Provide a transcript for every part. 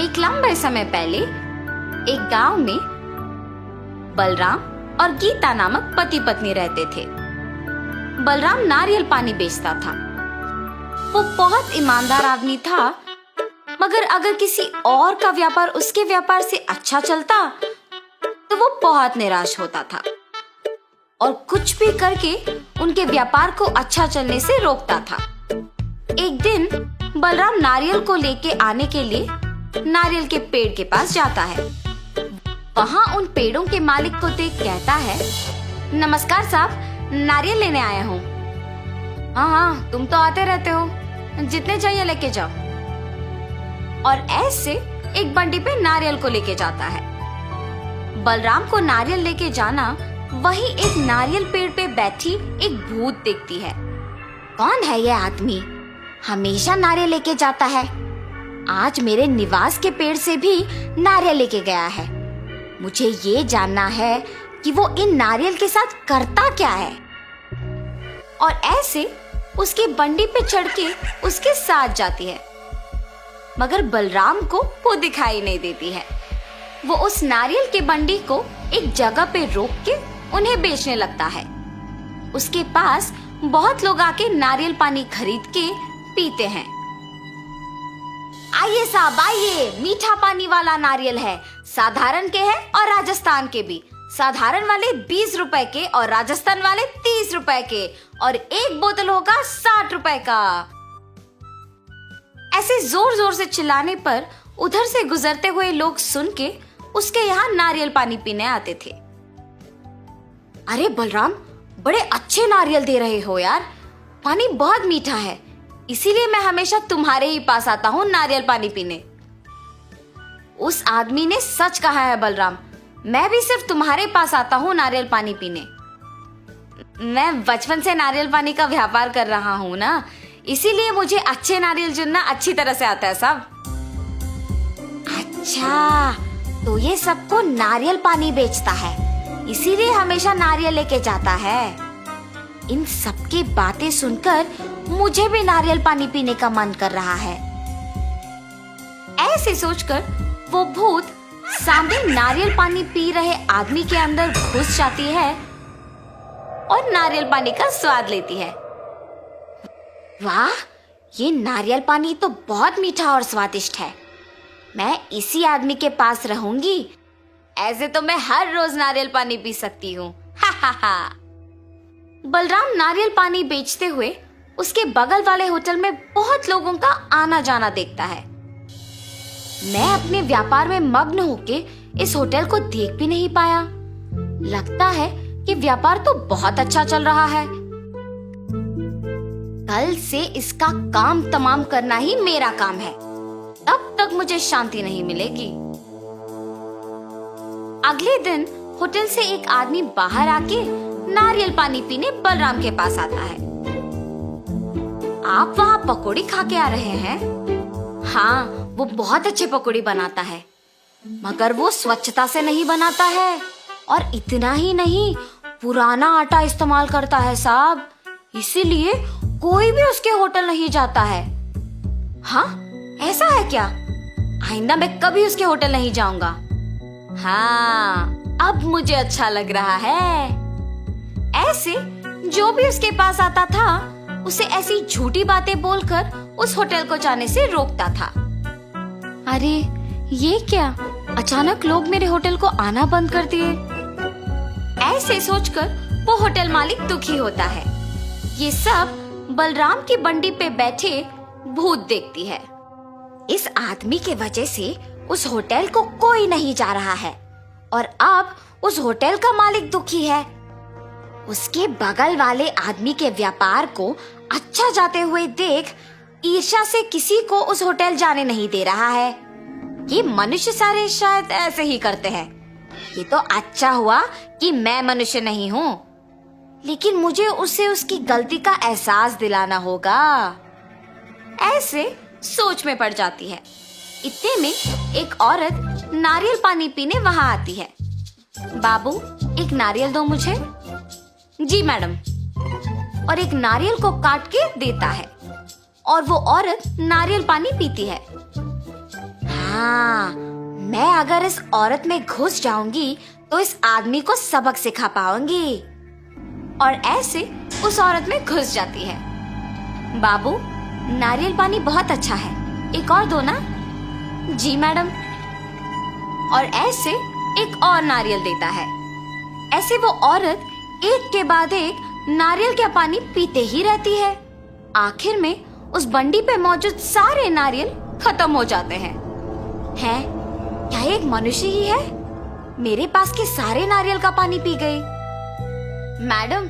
एक लंबे समय पहले एक गांव में बलराम और गीता नामक पति पत्नी रहते थे। बलराम नारियल पानी बेचता था। वो बहुत ईमानदार आदमी था, मगर अगर किसी और का व्यापार उसके व्यापार से अच्छा चलता तो वो बहुत निराश होता था और कुछ भी करके उनके व्यापार को अच्छा चलने से रोकता था। एक दिन बलराम नारियल को लेके आने के लिए नारियल के पेड़ के पास जाता है। वहाँ उन पेड़ों के मालिक को देख कहता है, नमस्कार साहब, नारियल लेने आया हूँ। हाँ हाँ, तुम तो आते रहते हो, जितने चाहिए लेके जाओ। और ऐसे एक बंडी पे नारियल को लेके जाता है। बलराम को नारियल लेके जाना वहीं एक नारियल पेड़ पे बैठी एक भूत देखती है। कौन है ये आदमी? हमेशा नारियल लेके जाता है। आज मेरे निवास के पेड़ से भी नारियल लेके गया है। मुझे ये जानना है कि वो इन नारियल के साथ करता क्या है। और ऐसे उसकी बंडी पे चढ़ के उसके साथ जाती है, मगर बलराम को वो दिखाई नहीं देती है। वो उस नारियल के बंडी को एक जगह पे रोक के उन्हें बेचने लगता है। उसके पास बहुत लोग आके नारियल पानी खरीद के पीते हैं। आइए साहब आइए, मीठा पानी वाला नारियल है, साधारण के हैं और राजस्थान के भी। साधारण वाले 20 रुपए के और राजस्थान वाले 30 रुपए के, और एक बोतल होगा 60 रुपए का। ऐसे जोर जोर से चिल्लाने पर उधर से गुजरते हुए लोग सुन के उसके यहाँ नारियल पानी पीने आते थे। अरे बलराम, बड़े अच्छे नारियल दे रहे हो यार, पानी बहुत मीठा है, इसीलिए मैं हमेशा तुम्हारे ही पास आता हूँ नारियल पानी पीने। उस आदमी ने सच कहा है बलराम, मैं भी सिर्फ तुम्हारे पास आता हूँ नारियल पानी पीने। मैं बचपन से नारियल पानी का व्यापार कर रहा हूँ ना, इसीलिए मुझे अच्छे नारियल चुनना अच्छी तरह से आता है साहब। अच्छा, तो ये सबको नारियल पानी बेचता है, इसीलिए हमेशा नारियल लेके जाता है। इन सबकी बातें सुनकर मुझे भी नारियल पानी पीने का मन कर रहा है। ऐसे सोचकर वो भूत सामने नारियल पानी पी रहे आदमी के अंदर घुस जाती है और नारियल पानी का स्वाद लेती है। वाह, ये नारियल पानी तो बहुत मीठा और स्वादिष्ट है। मैं इसी आदमी के पास रहूंगी, ऐसे तो मैं हर रोज नारियल पानी पी सकती हूँ। हा हा हा। बलराम नारियल पानी बेचते हुए उसके बगल वाले होटल में बहुत लोगों का आना जाना देखता है। मैं अपने व्यापार में मग्न होके इस होटल को देख भी नहीं पाया। लगता है कि व्यापार तो बहुत अच्छा चल रहा है। कल से इसका काम तमाम करना ही मेरा काम है, तब तक मुझे शांति नहीं मिलेगी। अगले दिन होटल से एक आदमी बाहर आके नारियल पानी पीने बलराम के पास आता है। आप वहाँ पकौड़ी खा के आ रहे हैं? हाँ, वो बहुत अच्छे पकौड़ी बनाता है, मगर वो स्वच्छता से नहीं बनाता है, और इतना ही नहीं, पुराना आटा इस्तेमाल करता है साहब, इसीलिए कोई भी उसके होटल नहीं जाता है। हाँ, ऐसा है क्या? आइंदा मैं कभी उसके होटल नहीं जाऊंगा। हाँ, अब मुझे अच्छा लग रहा है। ऐसे जो भी उसके पास आता था उसे ऐसी झूठी बातें बोलकर उस होटल को जाने से रोकता था। अरे ये क्या, अचानक लोग मेरे होटल को आना बंद कर दिए। ऐसे सोचकर वो होटल मालिक दुखी होता है। ये सब बलराम की बंडी पे बैठे भूत देखती है। इस आदमी के वजह से उस होटल को कोई नहीं जा रहा है, और अब उस होटल का मालिक दुखी है। उसके बगल वाले आदमी के व्यापार को अच्छा जाते हुए देख ईर्ष्या से किसी को उस होटल जाने नहीं दे रहा है। ये मनुष्य सारे शायद ऐसे ही करते हैं। ये तो अच्छा हुआ कि मैं मनुष्य नहीं हूँ, लेकिन मुझे उसे उसकी गलती का एहसास दिलाना होगा। ऐसे सोच में पड़ जाती है। इतने में एक औरत नारियल पानी पीने वहां आती है। बाबू, एक नारियल दो मुझे। जी मैडम। और एक नारियल को काट के देता है, और वो औरत नारियल पानी पीती है। हाँ, मैं अगर इस औरत में घुस जाऊंगी तो इस आदमी को सबक सिखा पाऊंगी। और ऐसे उस औरत में घुस जाती है। बाबू, नारियल पानी बहुत अच्छा है, एक और दो ना। जी मैडम। और ऐसे एक और नारियल देता है। ऐसे वो औरत एक के बाद एक नारियल का पानी पीते ही रहती है। आखिर में उस बंडी पे मौजूद सारे नारियल खत्म हो जाते हैं। हैं? क्या ये एक मनुष्य ही है? मेरे पास के सारे नारियल का पानी पी गई। मैडम,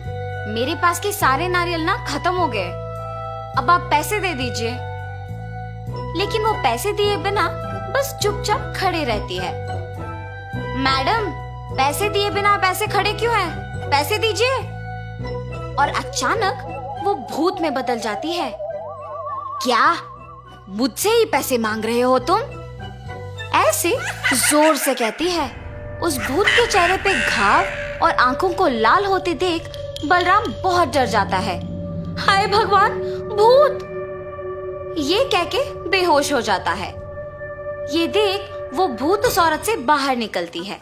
मेरे पास के सारे नारियल ना खत्म हो गए, अब आप पैसे दे दीजिए। लेकिन वो पैसे दिए बिना बस चुपचाप खड़े रहती है। मैडम, पैसे दिए बिना आप ऐसे खड़े क्यों हैं? पैसे दीजिए। और अचानक वो भूत में बदल जाती है। क्या मुझसे ही पैसे मांग रहे हो तुम? ऐसे जोर से कहती है। उस भूत के चेहरे पे घाव और आंखों को लाल होते देख बलराम बहुत डर जाता है। हाय भगवान, भूत! ये कह के बेहोश हो जाता है। ये देख वो भूत उस औरत से बाहर निकलती है।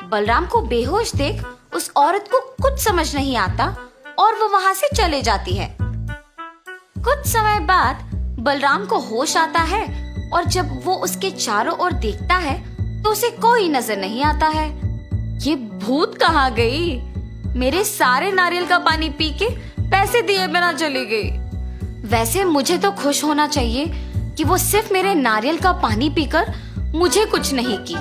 बलराम को बेहोश देख उस औरत को कुछ समझ नहीं आता और वो वहां से चले जाती है। कुछ समय बाद बलराम को होश आता है और जब वो उसके चारों ओर देखता है तो उसे कोई नजर नहीं आता है। ये भूत कहाँ गई? मेरे सारे नारियल का पानी पी के पैसे दिए बिना चली गई। वैसे मुझे तो खुश होना चाहिए कि वो सिर्फ मेरे नारियल का पानी पीकर मुझे कुछ नहीं की।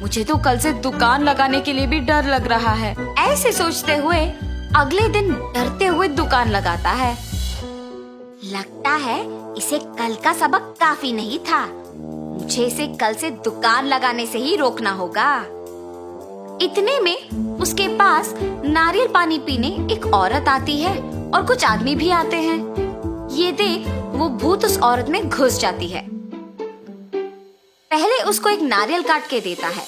मुझे तो कल से दुकान लगाने के लिए भी डर लग रहा है। ऐसे सोचते हुए अगले दिन डरते हुए दुकान लगाता है। लगता है इसे कल का सबक काफी नहीं था। मुझे इसे कल से दुकान लगाने से ही रोकना होगा। इतने में उसके पास नारियल पानी पीने एक औरत आती है और कुछ आदमी भी आते हैं। ये देख वो भूत उस औरत में घुस जाती है। पहले उसको एक नारियल काट के देता है।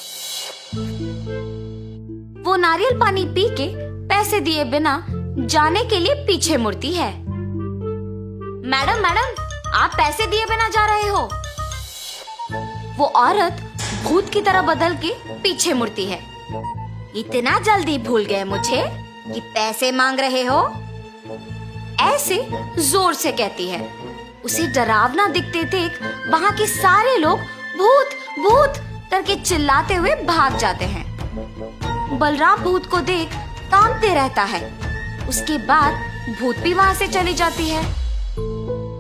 वो नारियल पानी पी के पैसे दिए बिना जाने के लिए पीछे मुड़ती है। मैडम, आप पैसे दिए बिना जा रहे हो? वो औरत भूत की तरह बदल के पीछे मुड़ती है। इतना जल्दी भूल गए मुझे कि पैसे मांग रहे हो? ऐसे जोर से कहती है। उसे डरावना दिखते देख वहां के सारे लोग भूत भूत करके चिल्लाते हुए भाग जाते हैं। बलराम भूत को देख कांपते रहता है। उसके बाद भूत भी वहां से चली जाती है।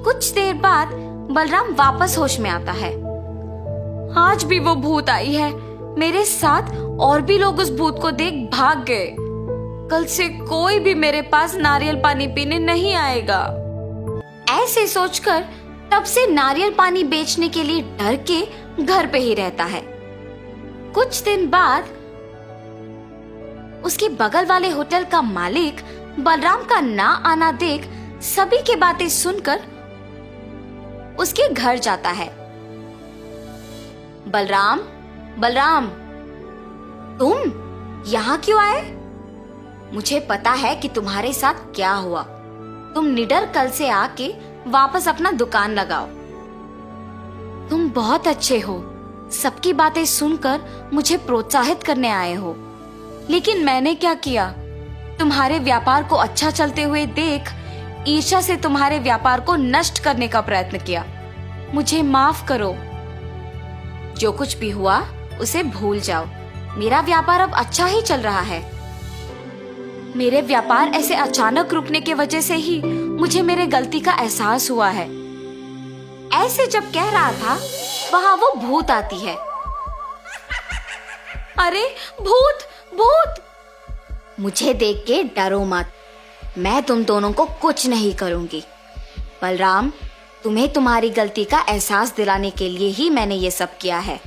कुछ देर बाद बलराम वापस होश में आता है। आज भी वो भूत आई है। मेरे साथ और भी लोग उस भूत को देख भाग गए। कल से कोई भी मेरे पास नारियल पानी पीने नहीं आएगा। ऐसे सोचकर तब से नारियल पानी बेचने के लिए डर के घर पे ही रहता है। कुछ दिन बाद उसके बगल वाले होटल का मालिक बलराम का ना आना देख सभी की बातें सुनकर उसके घर जाता है। बलराम, तुम यहाँ क्यों आए? मुझे पता है कि तुम्हारे साथ क्या हुआ। तुम निडर कल से आके वापस अपना दुकान लगाओ। तुम बहुत अच्छे हो। सबकी बातें सुनकर मुझे प्रोत्साहित करने आए हो। लेकिन मैंने क्या किया? तुम्हारे व्यापार को अच्छा चलते हुए देख ईर्ष्या से तुम्हारे व्यापार को नष्ट करने का प्रयत्न किया। मुझे माफ करो। जो कुछ भी हुआ उसे भूल जाओ। मेरा व्यापार अब अच्छा ही चल रहा है। मेरे व्यापार ऐसे अचानक रुकने की वजह से ही मुझे मेरे गलती का एहसास हुआ है। ऐसे जब कह रहा था वहां वो भूत आती है। अरे भूत भूत! मुझे देख के डरो मत। मैं तुम दोनों को कुछ नहीं करूंगी। बलराम, तुम्हें तुम्हारी गलती का एहसास दिलाने के लिए ही मैंने ये सब किया है।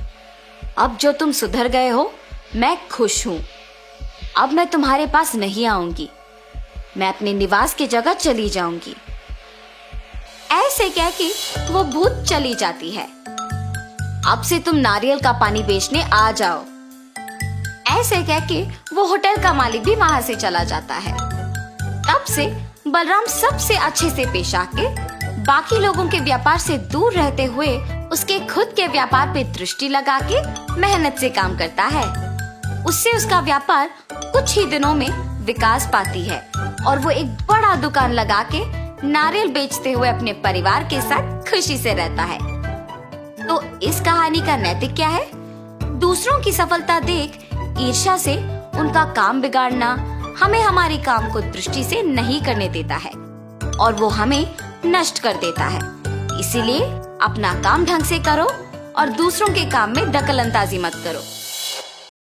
अब जो तुम सुधर गए हो, मैं खुश हूं। अब मैं तुम्हारे पास नहीं आऊंगी। मैं अपने निवास की जगह चली जाऊंगी। ऐसे कह के वो भूत चली जाती है। अब से तुम नारियल का पानी बेचने आ जाओ। ऐसे कह के वो होटल का मालिक भी वहां से चला जाता है। तब से बलराम सबसे अच्छे से पेश आके बाकी लोगों के व्यापार से दूर रहते हुए उसके खुद के व्यापार पे दृष्टि लगा के मेहनत से काम करता है। उससे उसका व्यापार कुछ ही दिनों में विकास पाती है और वो एक बड़ा दुकान लगा के नारियल बेचते हुए अपने परिवार के साथ खुशी से रहता है। तो इस कहानी का नैतिक क्या है? दूसरों की सफलता देख ईर्ष्या से उनका काम बिगाड़ना हमें हमारे काम को दृष्टि से नहीं करने देता है और वो हमें नष्ट कर देता है। इसीलिए अपना काम ढंग से करो और दूसरों के काम में दखल अंदाजी मत करो।